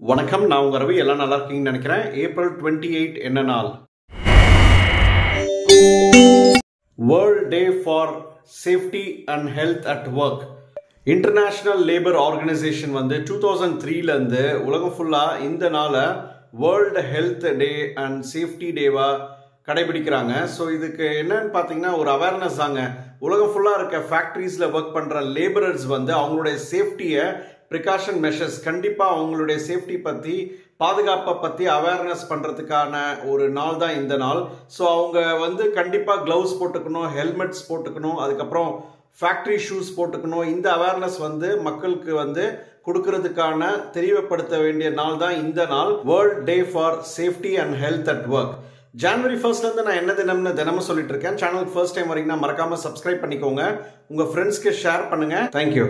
வணக்கம், நான் உங்க ரவி. எல்லாம் நல்லா இருக்கீங்கன்னு நினைக்கிறேன். ஏப்ரல் 28 என்ன நாள்? World day for safety and health at work. International labour organisation 2003ல இருந்து உலகம் ஃபுல்லா இந்த நாளை world health day and safety டேவா கடைபிடிக்கிறாங்க. ஸோ இதுக்கு என்னன்னு பார்த்தீங்கன்னா ஒரு அவேர்னஸ் தாங்க. உலகம் ஃபுல்லாக இருக்க ஃபேக்ட்ரிஸில் ஒர்க் பண்ணுற லேபரர்ஸ் அவங்களுடைய சேஃப்டியை ப்ரிகாஷன் மெஷர்ஸ் கண்டிப்பாக அவங்களுடைய சேஃப்டி பற்றி பாதுகாப்பை பற்றி அவேர்னஸ் பண்ணுறதுக்கான ஒரு நாள் தான் இந்த நாள். ஸோ அவங்க கண்டிப்பாக க்ளவுஸ் போட்டுக்கணும், ஹெல்மெட்ஸ் போட்டுக்கணும், அதுக்கப்புறம் ஃபேக்ட்ரி ஷூஸ் போட்டுக்கணும். இந்த அவேர்னஸ் மக்களுக்கு கொடுக்கறதுக்கான தெரியப்படுத்த வேண்டிய நாள் தான் இந்த நாள், world day for safety and health at work. ஜனவரி 1 நான் என்ன தினமும் சொல்லிட்டு இருக்கேன். சேனலுக்கு ஃபர்ஸ்ட் டைம் வரீங்கன்னா மறக்காம சப்ஸ்கிரைப் பண்ணிக்கோங்க, உங்க ஃப்ரெண்ட்ஸ்க்கு ஷேர் பண்ணுங்க. தேங்க்யூ.